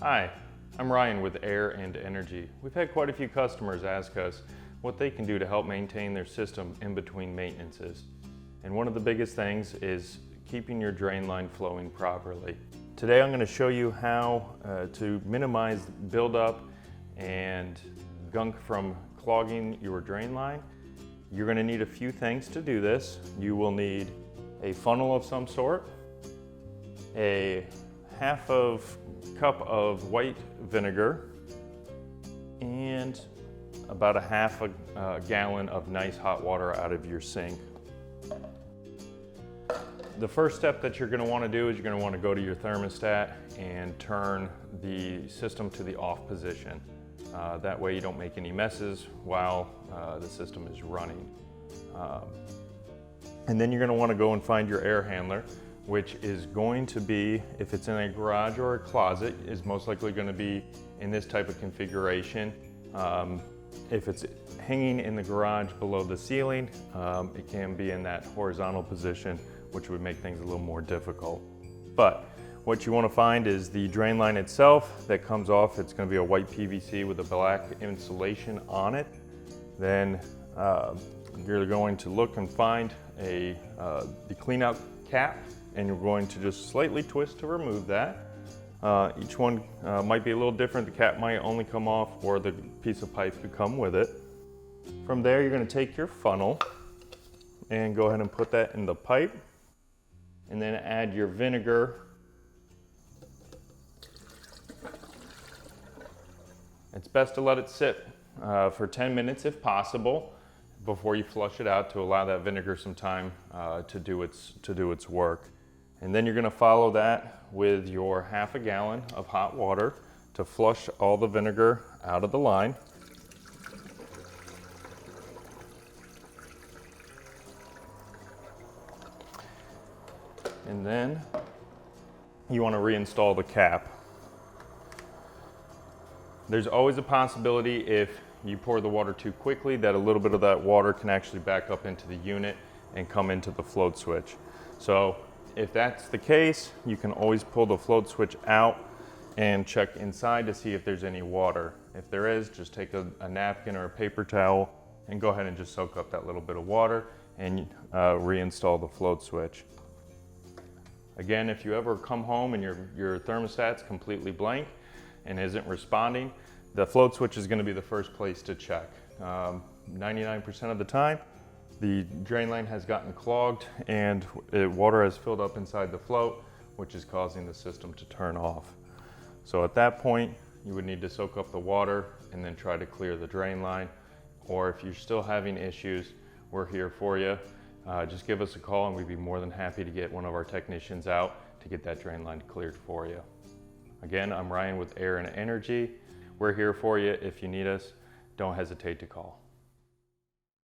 Hi, I'm Ryan with Air and Energy. We've had quite a few customers ask us what they can do to help maintain their system in between maintenances. And one of the biggest things is keeping your drain line flowing properly. Today I'm going to show you how to minimize buildup and gunk from clogging your drain line. You're going to need a few things to do this. You will need a funnel of some sort, a half of cup of white vinegar, and about a half a gallon of nice hot water out of your sink. The first step that you're going to want to do is you're going to want to go to your thermostat and turn the system to the off position. That way you don't make any messes while the system is running. And then you're going to want to go and find your air handler, which is going to be, if it's in a garage or a closet, is most likely going to be in this type of configuration. If it's hanging in the garage below the ceiling, it can be in that horizontal position, which would make things a little more difficult. But what you want to find is the drain line itself that comes off. It's going to be a white PVC with a black insulation on it. Then you're going to look and find the clean out cap, and you're going to just slightly twist to remove that. Each one might be a little different. The cap might only come off, or the piece of pipe could come with it. From there, you're going to take your funnel and go ahead and put that in the pipe, and then add your vinegar. It's best to let it sit for 10 minutes if possible before you flush it out, to allow that vinegar some time to do its work. And then you're going to follow that with your half a gallon of hot water to flush all the vinegar out of the line. And then you want to reinstall the cap. There's always a possibility, if you pour the water too quickly, that a little bit of that water can actually back up into the unit and come into the float switch. So if that's the case, you can always pull the float switch out and check inside to see if there's any water. If there is, just take a napkin or a paper towel and go ahead and just soak up that little bit of water and reinstall the float switch. Again, if you ever come home and your thermostat's completely blank and isn't responding, the float switch is going to be the first place to check. 99% of the time, the drain line has gotten clogged and water has filled up inside the float, which is causing the system to turn off. So at that point, you would need to soak up the water and then try to clear the drain line. Or if you're still having issues, we're here for you. Just give us a call and we'd be more than happy to get one of our technicians out to get that drain line cleared for you. Again, I'm Ryan with Air and Energy. We're here for you. If you need us, don't hesitate to call.